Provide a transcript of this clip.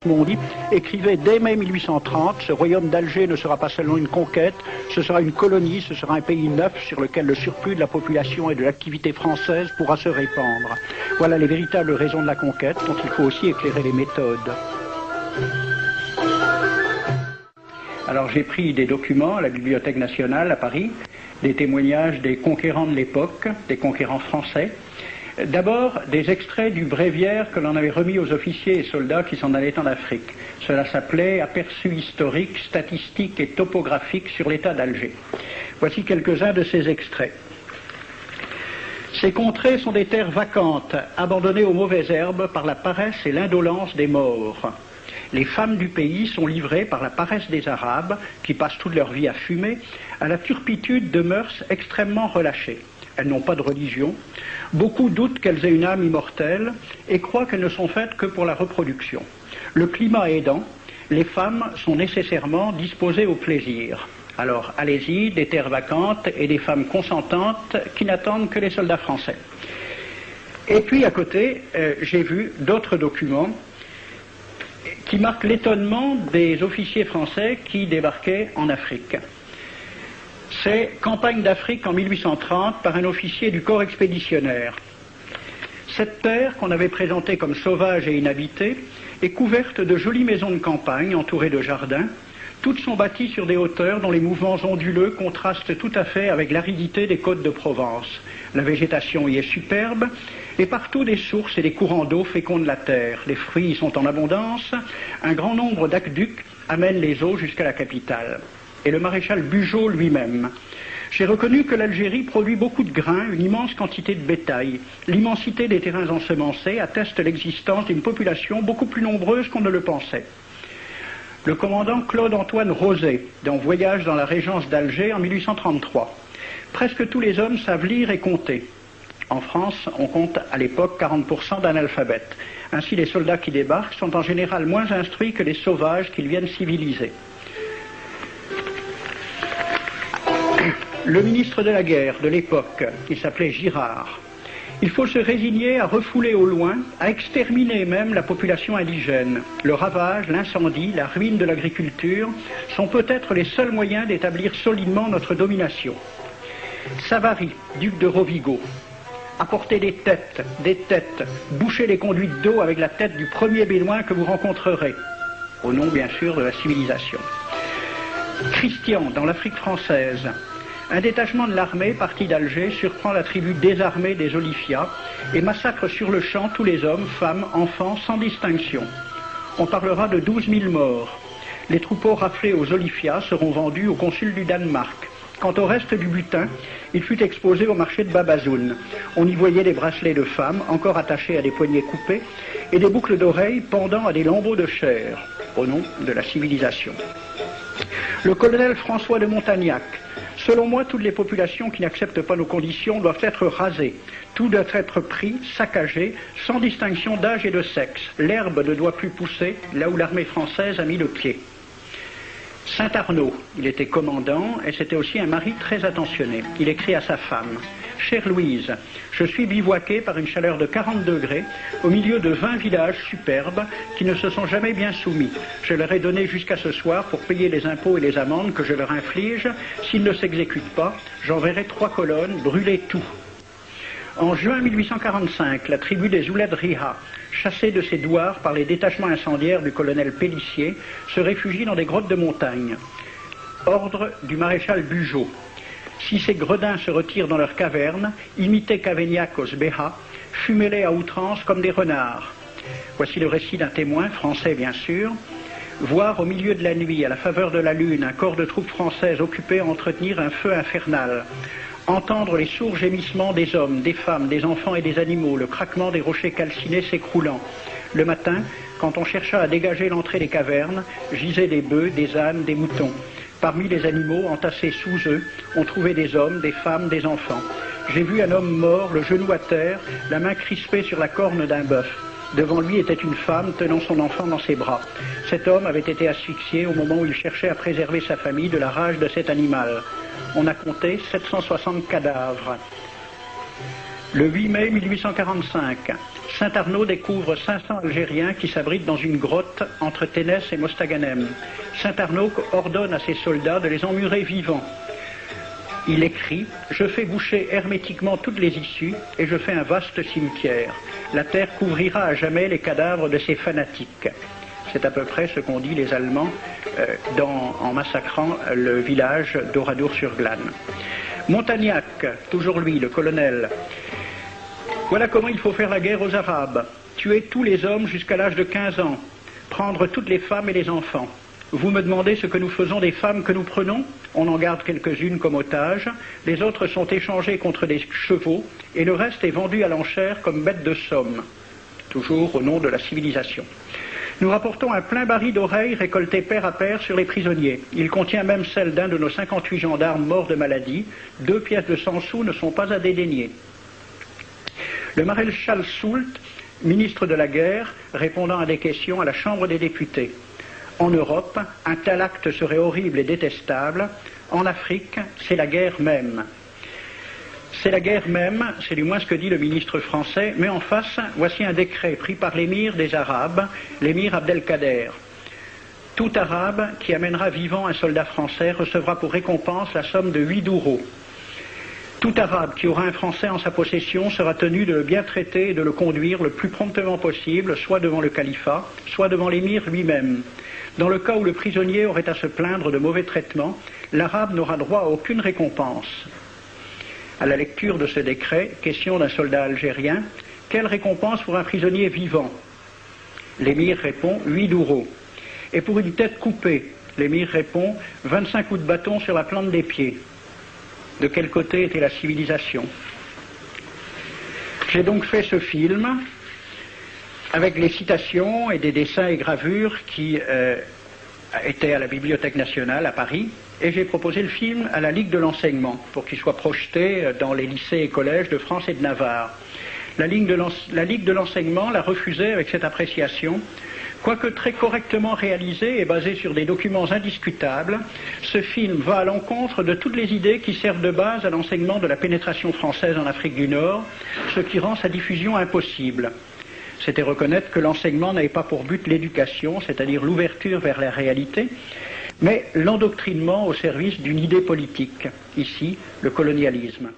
Mon livre écrivait dès mai 1830, ce royaume d'Alger ne sera pas seulement une conquête, ce sera une colonie, ce sera un pays neuf sur lequel le surplus de la population et de l'activité française pourra se répandre. Voilà les véritables raisons de la conquête dont il faut aussi éclairer les méthodes. Alors j'ai pris des documents à la Bibliothèque nationale à Paris, des témoignages des conquérants de l'époque, des conquérants français. D'abord, des extraits du bréviaire que l'on avait remis aux officiers et soldats qui s'en allaient en Afrique. Cela s'appelait « Aperçu historique, statistique et topographique sur l'état d'Alger ». Voici quelques-uns de ces extraits. Ces contrées sont des terres vacantes, abandonnées aux mauvaises herbes par la paresse et l'indolence des morts. Les femmes du pays sont livrées par la paresse des Arabes, qui passent toute leur vie à fumer, à la turpitude de mœurs extrêmement relâchées. Elles n'ont pas de religion. Beaucoup doutent qu'elles aient une âme immortelle et croient qu'elles ne sont faites que pour la reproduction. Le climat aidant, les femmes sont nécessairement disposées au plaisir. Alors, allez-y, des terres vacantes et des femmes consentantes qui n'attendent que les soldats français. Et puis, à côté, j'ai vu d'autres documents qui marquent l'étonnement des officiers français qui débarquaient en Afrique. C'est Campagne d'Afrique en 1830 par un officier du corps expéditionnaire. Cette terre, qu'on avait présentée comme sauvage et inhabitée, est couverte de jolies maisons de campagne entourées de jardins. Toutes sont bâties sur des hauteurs dont les mouvements onduleux contrastent tout à fait avec l'aridité des côtes de Provence. La végétation y est superbe et partout des sources et des courants d'eau fécondent la terre. Les fruits y sont en abondance. Un grand nombre d'aqueducs amènent les eaux jusqu'à la capitale. Et le maréchal Bugeaud lui-même. J'ai reconnu que l'Algérie produit beaucoup de grains, une immense quantité de bétail. L'immensité des terrains ensemencés atteste l'existence d'une population beaucoup plus nombreuse qu'on ne le pensait. Le commandant Claude-Antoine Roset, dans Voyage dans la Régence d'Alger en 1833. Presque tous les hommes savent lire et compter. En France, on compte à l'époque 40% d'analphabètes. Ainsi, les soldats qui débarquent sont en général moins instruits que les sauvages qu'ils viennent civiliser. Le ministre de la guerre de l'époque, qui s'appelait Girard, il faut se résigner à refouler au loin, à exterminer même la population indigène. Le ravage, l'incendie, la ruine de l'agriculture sont peut-être les seuls moyens d'établir solidement notre domination. Savary, duc de Rovigo, apportez des têtes, bouchez les conduites d'eau avec la tête du premier bédouin que vous rencontrerez, au nom bien sûr de la civilisation. Christian, dans l'Afrique française, un détachement de l'armée parti d'Alger surprend la tribu désarmée des Olifias et massacre sur le champ tous les hommes, femmes, enfants, sans distinction. On parlera de 12 000 morts. Les troupeaux raflés aux Olifias seront vendus au consul du Danemark. Quant au reste du butin, il fut exposé au marché de Babazoun. On y voyait des bracelets de femmes encore attachés à des poignets coupés et des boucles d'oreilles pendant à des lambeaux de chair, au nom de la civilisation. Le colonel François de Montagnac. Selon moi, toutes les populations qui n'acceptent pas nos conditions doivent être rasées. Tout doit être pris, saccagé, sans distinction d'âge et de sexe. L'herbe ne doit plus pousser là où l'armée française a mis le pied. Saint-Arnaud, il était commandant et c'était aussi un mari très attentionné. Il écrit à sa femme « Chère Louise, je suis bivouaqué par une chaleur de 40 degrés au milieu de 20 villages superbes qui ne se sont jamais bien soumis. Je leur ai donné jusqu'à ce soir pour payer les impôts et les amendes que je leur inflige. S'ils ne s'exécutent pas, j'enverrai 3 colonnes brûler tout. » En juin 1845, la tribu des Ouled Riha, chassée de ses douars par les détachements incendiaires du colonel Pélissier, se réfugie dans des grottes de montagne. Ordre du maréchal Bugeaud. Si ces gredins se retirent dans leurs cavernes, imitez Cavaignac aux Béha, fumez-les à outrance comme des renards. Voici le récit d'un témoin, français bien sûr. Voir au milieu de la nuit, à la faveur de la lune, un corps de troupes françaises occupé à entretenir un feu infernal. Entendre les sourds gémissements des hommes, des femmes, des enfants et des animaux, le craquement des rochers calcinés s'écroulant. Le matin, quand on chercha à dégager l'entrée des cavernes, gisaient des bœufs, des ânes, des moutons. Parmi les animaux, entassés sous eux, on trouvait des hommes, des femmes, des enfants. J'ai vu un homme mort, le genou à terre, la main crispée sur la corne d'un bœuf. Devant lui était une femme tenant son enfant dans ses bras. Cet homme avait été asphyxié au moment où il cherchait à préserver sa famille de la rage de cet animal. On a compté 760 cadavres. Le 8 mai 1845, Saint-Arnaud découvre 500 Algériens qui s'abritent dans une grotte entre Ténès et Mostaganem. Saint-Arnaud ordonne à ses soldats de les emmurer vivants. Il écrit « Je fais boucher hermétiquement toutes les issues et je fais un vaste cimetière. La terre couvrira à jamais les cadavres de ces fanatiques. » C'est à peu près ce qu'ont dit les Allemands en massacrant le village d'Oradour-sur-Glane. Montagnac, toujours lui, le colonel. Voilà comment il faut faire la guerre aux Arabes. Tuer tous les hommes jusqu'à l'âge de 15 ans. Prendre toutes les femmes et les enfants. Vous me demandez ce que nous faisons des femmes que nous prenons? On en garde quelques-unes comme otages. Les autres sont échangées contre des chevaux et le reste est vendu à l'enchère comme bête de somme. Toujours au nom de la civilisation. Nous rapportons un plein baril d'oreilles récolté pair à pair sur les prisonniers. Il contient même celle d'un de nos 58 gendarmes morts de maladie. 2 pièces de 100 sous ne sont pas à dédaigner. Le maréchal Soult, ministre de la guerre, répondant à des questions à la Chambre des députés. En Europe, un tel acte serait horrible et détestable. En Afrique, c'est la guerre même. C'est la guerre même, c'est du moins ce que dit le ministre français, mais en face, voici un décret pris par l'émir des Arabes, l'émir Abdelkader. Tout Arabe qui amènera vivant un soldat français recevra pour récompense la somme de 8 douros. Tout Arabe qui aura un Français en sa possession sera tenu de le bien traiter et de le conduire le plus promptement possible, soit devant le califat, soit devant l'émir lui-même. Dans le cas où le prisonnier aurait à se plaindre de mauvais traitements, l'Arabe n'aura droit à aucune récompense. À la lecture de ce décret, question d'un soldat algérien, quelle récompense pour un prisonnier vivant? L'émir répond 8 douros. Et pour une tête coupée, l'émir répond 25 coups de bâton sur la plante des pieds. De quel côté était la civilisation? J'ai donc fait ce film avec les citations et des dessins et gravures qui étaient à la Bibliothèque nationale à Paris, et j'ai proposé le film à la Ligue de l'enseignement pour qu'il soit projeté dans les lycées et collèges de France et de Navarre. La Ligue de l'enseignement l'a refusé avec cette appréciation. Quoique très correctement réalisé et basé sur des documents indiscutables, ce film va à l'encontre de toutes les idées qui servent de base à l'enseignement de la pénétration française en Afrique du Nord, ce qui rend sa diffusion impossible. C'était reconnaître que l'enseignement n'avait pas pour but l'éducation, c'est-à-dire l'ouverture vers la réalité, mais l'endoctrinement au service d'une idée politique, ici le colonialisme.